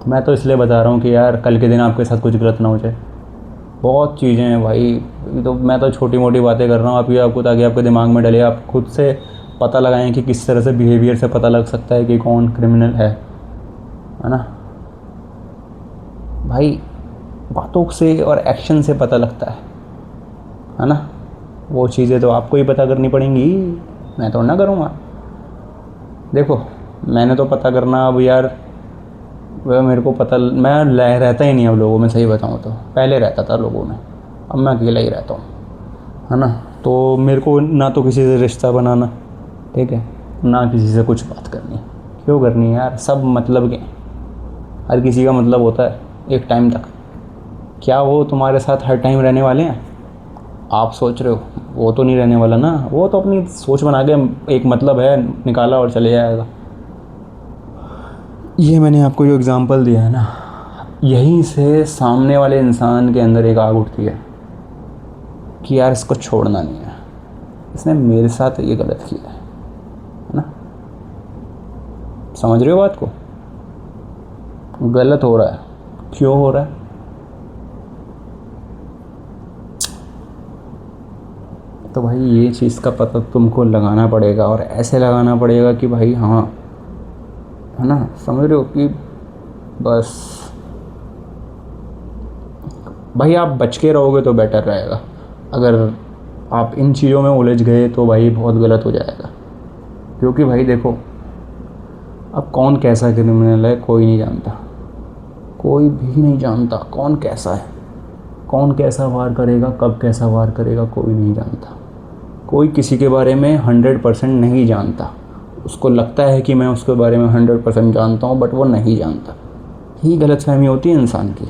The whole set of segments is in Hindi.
मैं तो इसलिए बता रहा हूँ कि यार कल के दिन आपके साथ कुछ गलत ना हो जाए। बहुत चीज़ें हैं भाई, ये तो मैं तो छोटी मोटी बातें कर रहा हूँ अभी आपको, ताकि आपके दिमाग में डले, आप खुद से पता लगाएं कि किस तरह से बिहेवियर से पता लग सकता है कि कौन क्रिमिनल है ना भाई। बातों से और एक्शन से पता लगता है ना। वो चीज़ें तो आपको ही पता करनी पड़ेंगी, मैं तो ना करूँगा। देखो मैंने तो पता करना अब यार, वह मेरे को पता, मैं रहता ही नहीं अब लोगों में, सही बताऊँ तो। पहले रहता था लोगों में, अब मैं अकेला ही रहता हूँ, है ना। तो मेरे को ना तो किसी से रिश्ता बनाना, ठीक है, ना किसी से कुछ बात करनी। क्यों करनी है यार, सब मतलब के। हर किसी का मतलब होता है एक टाइम तक। क्या वो तुम्हारे साथ हर टाइम रहने वाले हैं? आप सोच रहे हो, वो तो नहीं रहने वाला ना। वो तो अपनी सोच बना के एक मतलब है निकाला और चले जाएगा। ये मैंने आपको जो एग्ज़ाम्पल दिया है ना, यहीं से सामने वाले इंसान के अंदर एक आग उठती है कि यार इसको छोड़ना नहीं है, इसने मेरे साथ ये गलत किया है ना। समझ रहे हो बात को? गलत हो रहा है, क्यों हो रहा है? तो भाई ये चीज़ का पता तुमको लगाना पड़ेगा, और ऐसे लगाना पड़ेगा कि भाई हाँ, है ना, समझ रहे हो कि बस भाई आप बच के रहोगे तो बेटर रहेगा। अगर आप इन चीज़ों में उलझ गए तो भाई बहुत गलत हो जाएगा। क्योंकि भाई देखो, अब कौन कैसा क्रिमिनल है कोई नहीं जानता, कोई भी नहीं जानता कौन कैसा है, कौन कैसा वार करेगा, कब कैसा वार करेगा, कोई नहीं जानता। कोई किसी के बारे में 100% नहीं जानता। उसको लगता है कि मैं उसके बारे में 100% जानता हूँ, बट वो नहीं जानता। यही गलतफहमी होती है इंसान की।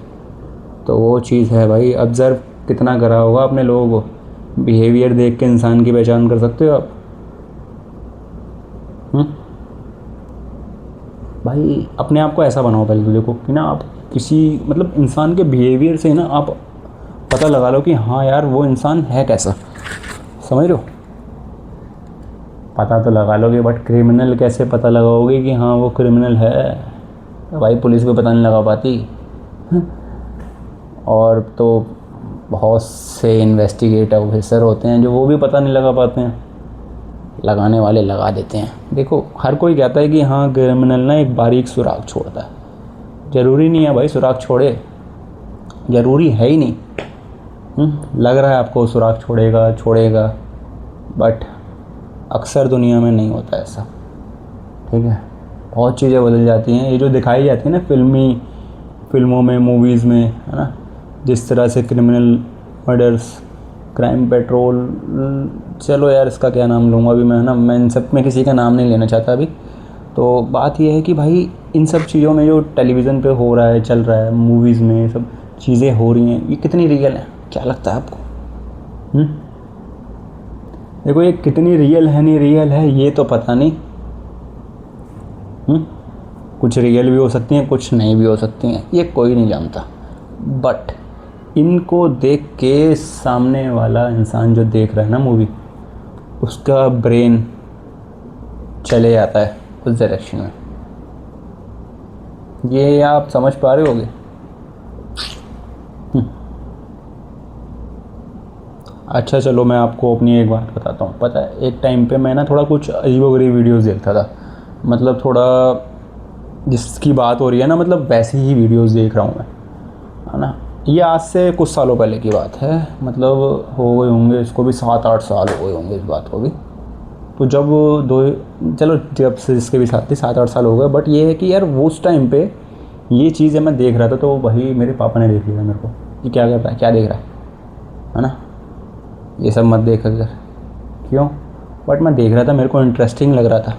तो वो चीज़ है भाई, ऑब्ज़र्व कितना करा होगा आपने लोगों को। बिहेवियर देख के इंसान की पहचान कर सकते हो आप? भाई अपने आप को ऐसा बनाओ पहले तो, देखो कि ना आप किसी मतलब इंसान के बिहेवियर से ना आप पता लगा लो कि हाँ यार वो इंसान है कैसा। समझ रहे हो? पता तो लगा लोगे, बट क्रिमिनल कैसे पता लगाओगे कि हाँ वो क्रिमिनल है? भाई पुलिस को पता नहीं लगा पाती। और तो बहुत से इन्वेस्टिगेटर ऑफिसर होते हैं जो वो भी पता नहीं लगा पाते हैं। लगाने वाले लगा देते हैं। देखो हर कोई कहता है कि हाँ क्रिमिनल ना एक बारीक सुराग छोड़ता है। ज़रूरी नहीं है भाई सुराग छोड़े, ज़रूरी है ही नहीं। लग रहा है आपको सुराग छोड़ेगा, बट अक्सर दुनिया में नहीं होता ऐसा, ठीक है। बहुत चीज़ें बदल जाती हैं। ये जो दिखाई जाती है ना फिल्मों में, मूवीज़ में, है ना, जिस तरह से क्रिमिनल मर्डर्स, क्राइम पेट्रोल, चलो यार इसका क्या नाम लूँगा अभी मैं, है ना, मैं इन सब में किसी का नाम नहीं लेना चाहता अभी। तो बात यह है कि भाई इन सब चीज़ों में जो टेलीविज़न पे हो रहा है, चल रहा है, मूवीज़ में सब चीज़ें हो रही हैं, ये कितनी रियल है? क्या लगता है आपको? देखो ये कितनी रियल है, नहीं रियल है ये तो पता नहीं। कुछ रियल भी हो सकती हैं, कुछ नहीं भी हो सकती हैं, ये कोई नहीं जानता। बट इनको देख के सामने वाला इंसान जो देख रहा है ना मूवी, उसका ब्रेन चले जाता है उस डायरेक्शन में। ये आप समझ पा रहे होगे? अच्छा चलो मैं आपको अपनी एक बात बताता हूँ। पता है एक टाइम पे मैं ना थोड़ा कुछ अजीबोगरीब वीडियोस देखता था, मतलब थोड़ा जिसकी बात हो रही है ना, मतलब वैसी ही वीडियोस देख रहा हूँ मैं, है ना। ये आज से कुछ सालों पहले की बात है, मतलब हो गए होंगे इसको भी 7-8 साल हो गए होंगे इस बात को भी। तो जब चलो जब से जिसके भी साथ थी 7-8 साल हो गए, बट ये है कि यार वो उस टाइम पे ये चीज़ें मैं देख रहा था तो वही मेरे पापा ने देख लिया मेरे को कि क्या कर रहा है, क्या देख रहा है ना, ये सब मत देख कर। क्यों? बट मैं देख रहा था, मेरे को इंटरेस्टिंग लग रहा था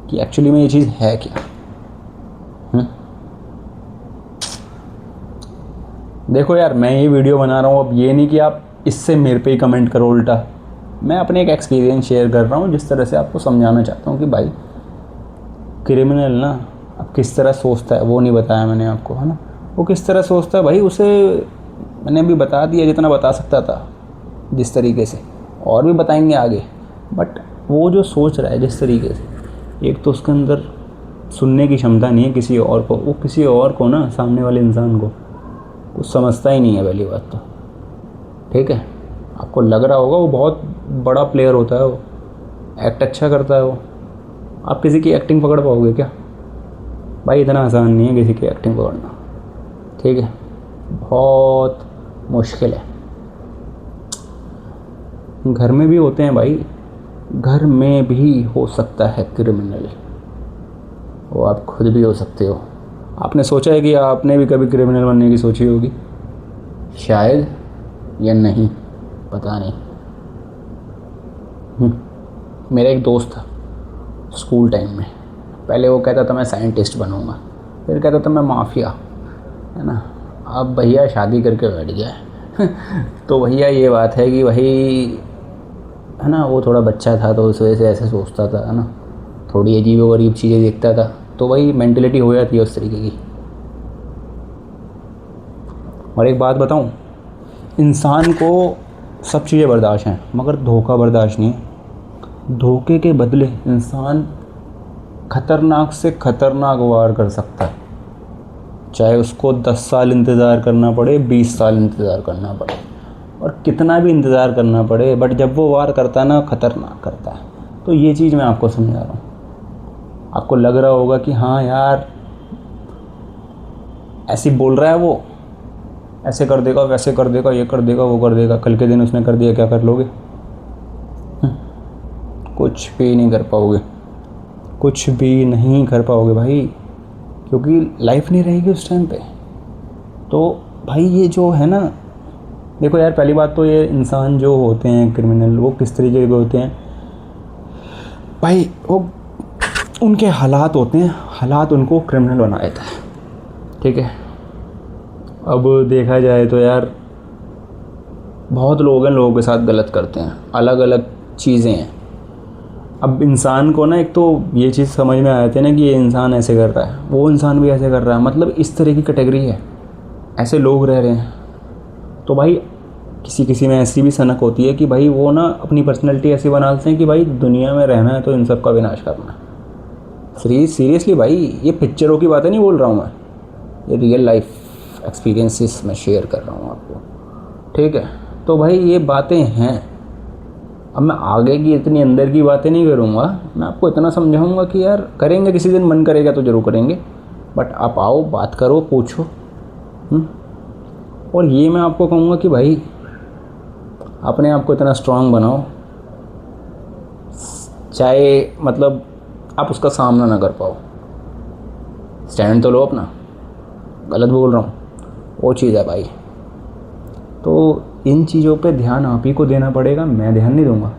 कि एक्चुअली में ये चीज़ है क्या। देखो यार मैं ये वीडियो बना रहा हूँ, अब ये नहीं कि आप इससे मेरे पे ही कमेंट करो उल्टा। मैं अपने एक एक्सपीरियंस शेयर कर रहा हूँ, जिस तरह से आपको समझाना चाहता हूँ कि भाई क्रिमिनल ना अब किस तरह सोचता है वो नहीं बताया मैंने आपको, है ना। वो किस तरह सोचता है भाई, उसे मैंने अभी बता दिया जितना बता सकता था जिस तरीके से, और भी बताएंगे आगे। बट वो जो सोच रहा है जिस तरीके से, एक तो उसके अंदर सुनने की क्षमता नहीं है किसी और को, वो किसी और को ना, सामने वाले इंसान को कुछ समझता ही नहीं है पहली बात तो। ठीक है, आपको लग रहा होगा वो बहुत बड़ा प्लेयर होता है, वो एक्ट अच्छा करता है वो, आप किसी की एक्टिंग पकड़ पाओगे क्या? भाई इतना आसान नहीं है किसी की एक्टिंग पकड़ना। ठीक है, बहुत मुश्किल है। घर में भी होते हैं भाई, घर में भी हो सकता है क्रिमिनल, वो आप खुद भी हो सकते हो। आपने सोचा है कि आपने भी कभी क्रिमिनल बनने की सोची होगी? शायद या नहीं, पता नहीं। मेरा एक दोस्त था स्कूल टाइम में, पहले वो कहता था मैं साइंटिस्ट बनूंगा, फिर कहता था मैं माफिया, है ना। अब भैया शादी करके बैठ गया है तो भैया ये बात है कि वही, है ना, वो थोड़ा बच्चा था तो उस वजह से ऐसे सोचता था, है ना, थोड़ी अजीब व गरीब चीज़ें देखता था, तो वही मेंटलिटी हो जाती है उस तरीके की। और एक बात बताऊं, इंसान को सब चीज़ें बर्दाश्त हैं मगर धोखा बर्दाश्त नहीं है। धोखे के बदले इंसान ख़तरनाक से ख़तरनाक वार कर सकता है, चाहे उसको 10 साल इंतज़ार करना पड़े, 20 साल इंतज़ार करना पड़े, और कितना भी इंतज़ार करना पड़े, बट जब वो वार करता है ना, ख़तरनाक करता है। तो ये चीज़ मैं आपको समझा रहा हूँ। आपको लग रहा होगा कि हाँ यार ऐसे बोल रहा है वो, ऐसे कर देगा, वैसे कर देगा, ये कर देगा, वो कर देगा, कल के दिन उसने कर दिया, क्या कर लोगे? कुछ भी नहीं कर पाओगे, कुछ भी नहीं कर पाओगे भाई, क्योंकि लाइफ नहीं रहेगी उस टाइम पे। तो भाई ये जो है ना, देखो यार, पहली बात तो ये इंसान जो होते हैं क्रिमिनल, वो किस तरीके के होते हैं भाई, वो उनके हालात होते हैं, हालात उनको क्रिमिनल बना देता है। ठीक है, अब देखा जाए तो यार बहुत लोग हैं, लोगों के साथ गलत करते हैं, अलग अलग चीज़ें हैं। अब इंसान को ना, एक तो ये चीज़ समझ में आ जाती है ना कि ये इंसान ऐसे कर रहा है, वो इंसान भी ऐसे कर रहा है, मतलब इस तरह की कैटेगरी है, ऐसे लोग रह रहे हैं। तो भाई किसी किसी में ऐसी भी सनक होती है कि भाई वो ना अपनी पर्सनैलिटी ऐसी बना लेते हैं कि भाई दुनिया में रहना है तो इन सब का विनाश करना है। सीरियसली भाई, ये पिक्चरों की बातें नहीं बोल रहा हूँ मैं, ये रियल लाइफ एक्सपीरियंसेस मैं शेयर कर रहा हूँ आपको। ठीक है, तो भाई ये बातें हैं। अब मैं आगे की इतनी अंदर की बातें नहीं करूँगा, मैं आपको इतना समझाऊँगा कि यार करेंगे किसी दिन, मन करेगा तो ज़रूर करेंगे, बट आप आओ, बात करो, पूछो। और ये मैं आपको कहूँगा कि भाई अपने आप को इतना स्ट्रांग बनाओ, चाहे मतलब आप उसका सामना ना कर पाओ, स्टैंड तो लो अपना। गलत बोल रहा हूँ, वो चीज़ है भाई। तो इन चीज़ों पे ध्यान आप ही को देना पड़ेगा, मैं ध्यान नहीं दूंगा।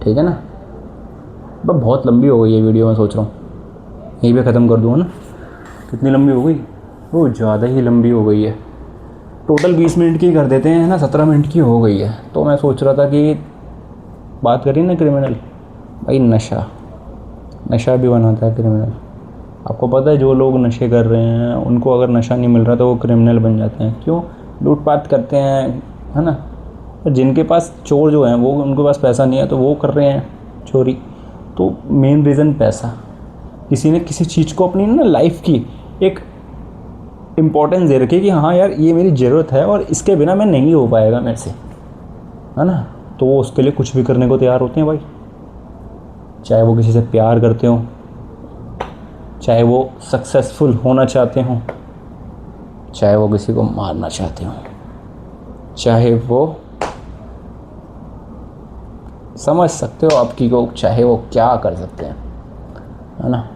ठीक है ना। बस बहुत लंबी हो गई ये वीडियो, मैं सोच रहा हूँ यहीं पे ख़त्म कर दूँ ना। कितनी लंबी हो गई? वो ज़्यादा ही लंबी हो गई है। टोटल 20 मिनट की कर देते हैं ना, 17 मिनट की हो गई है। तो मैं सोच रहा था कि बात करिए ना क्रिमिनल, भाई नशा भी बनाता है क्रिमिनल। आपको पता है जो लोग नशे कर रहे हैं उनको अगर नशा नहीं मिल रहा तो वो क्रिमिनल बन जाते हैं। क्यों? लूटपाट करते हैं, है ना। और जिनके पास, चोर जो हैं वो, उनके पास पैसा नहीं है तो वो कर रहे हैं चोरी। तो मेन रीज़न पैसा। किसी ने किसी चीज़ को अपनी ना लाइफ की एक इम्पोर्टेंस दे रखी है कि हाँ यार ये मेरी ज़रूरत है और इसके बिना मैं नहीं हो पाएगा मेरे से, है ना। तो वो उसके लिए कुछ भी करने को तैयार होते हैं भाई। चाहे वो किसी से प्यार करते हो, चाहे वो सक्सेसफुल होना चाहते हो, चाहे वो किसी को मारना चाहते हो, चाहे वो, समझ सकते हो आपकी को, चाहे वो क्या कर सकते हैं, है ना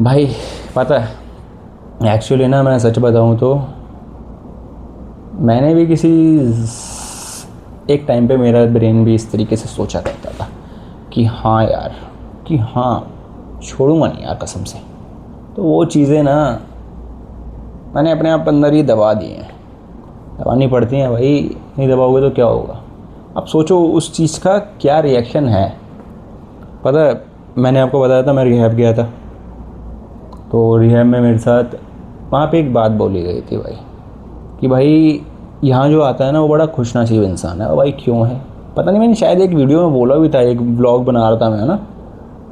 भाई। पता है एक्चुअली ना, मैं सच बताऊं तो मैंने भी किसी एक टाइम पे मेरा ब्रेन भी इस तरीके से सोचा करता था कि हाँ यार, कि हाँ छोड़ूंगा नहीं यार कसम से। तो वो चीज़ें ना मैंने अपने आप अंदर ही दबा दी हैं, दबानी पड़ती हैं भाई, नहीं दबाओगे तो क्या होगा। अब सोचो उस चीज़ का क्या रिएक्शन है। पता है मैंने आपको बताया था मैं रिहैब गया था, तो रिहैब में मेरे साथ वहाँ पे एक बात बोली गई थी भाई, कि भाई यहाँ जो आता है ना वो बड़ा खुशनसीब इंसान है। और भाई क्यों है पता नहीं, मैंने शायद एक वीडियो में बोला भी था, एक व्लॉग बना रहा था मैं ना,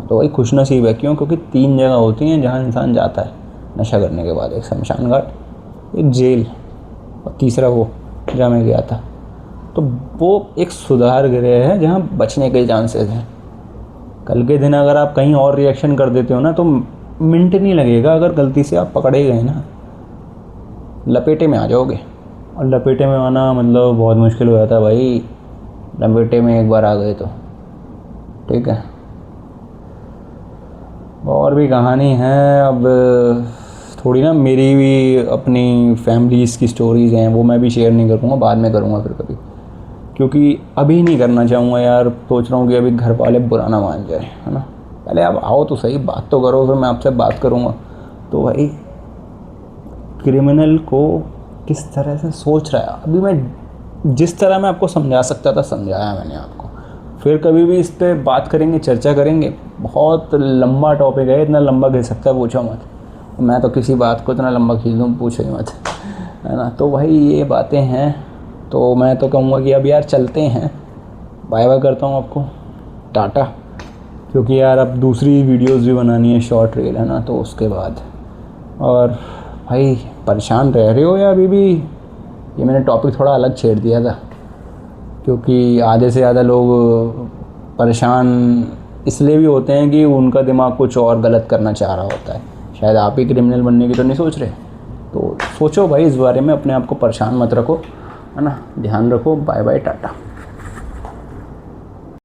तो वही खुशनसीब है। क्यों? क्योंकि 3 जगह होती हैं जहाँ इंसान जाता है नशा करने के बाद, एक शमशान घाट, एक जेल, और तीसरा वो जहाँ मैं गया था। तो वो एक सुधार गृह है जहाँ बचने के चांसेस हैं। कल के दिन अगर आप कहीं और रिएक्शन कर देते हो ना, तो मिनट नहीं लगेगा, अगर गलती से आप पकड़े गए ना, लपेटे में आ जाओगे। और लपेटे में आना मतलब बहुत मुश्किल हो जाता है भाई, लपेटे में एक बार आ गए तो। ठीक है, और भी कहानी है। अब थोड़ी ना मेरी भी अपनी फैमिलीज़ की स्टोरीज़ हैं, वो मैं भी शेयर नहीं करूँगा, बाद में करूँगा फिर कभी, क्योंकि अभी नहीं करना चाहूँगा यार। सोच रहा हूँ कि अभी घर वाले बुरा ना मान जाए, है ना। पहले आप आओ तो सही, बात तो करो, फिर मैं आपसे बात करूँगा। तो भाई क्रिमिनल को किस तरह से सोच रहा है, अभी मैं जिस तरह मैं आपको समझा सकता था समझाया मैंने आपको। फिर कभी भी इस पर बात करेंगे, चर्चा करेंगे। बहुत लंबा टॉपिक है, इतना लंबा घिस सकता है पूछो मत। मैं तो किसी बात को इतना लंबा खींच दूँ पूछो ही मत, है ना। तो भाई ये बातें हैं। तो मैं तो कहूँगा कि अब यार चलते हैं, बाय बाय करता हूँ आपको, टाटा। क्योंकि यार अब दूसरी वीडियोस भी बनानी है, शॉर्ट रील, है ना, तो उसके बाद। और भाई परेशान रह रहे हो या अभी भी? ये मैंने टॉपिक थोड़ा अलग छेड़ दिया था, क्योंकि आधे से ज़्यादा लोग परेशान इसलिए भी होते हैं कि उनका दिमाग कुछ और गलत करना चाह रहा होता है। शायद आप ही क्रिमिनल बनने की तो नहीं सोच रहे। तो सोचो भाई इस बारे में, अपने आप को परेशान मत रखो, है ना। ध्यान रखो, बाय बाय, टाटा।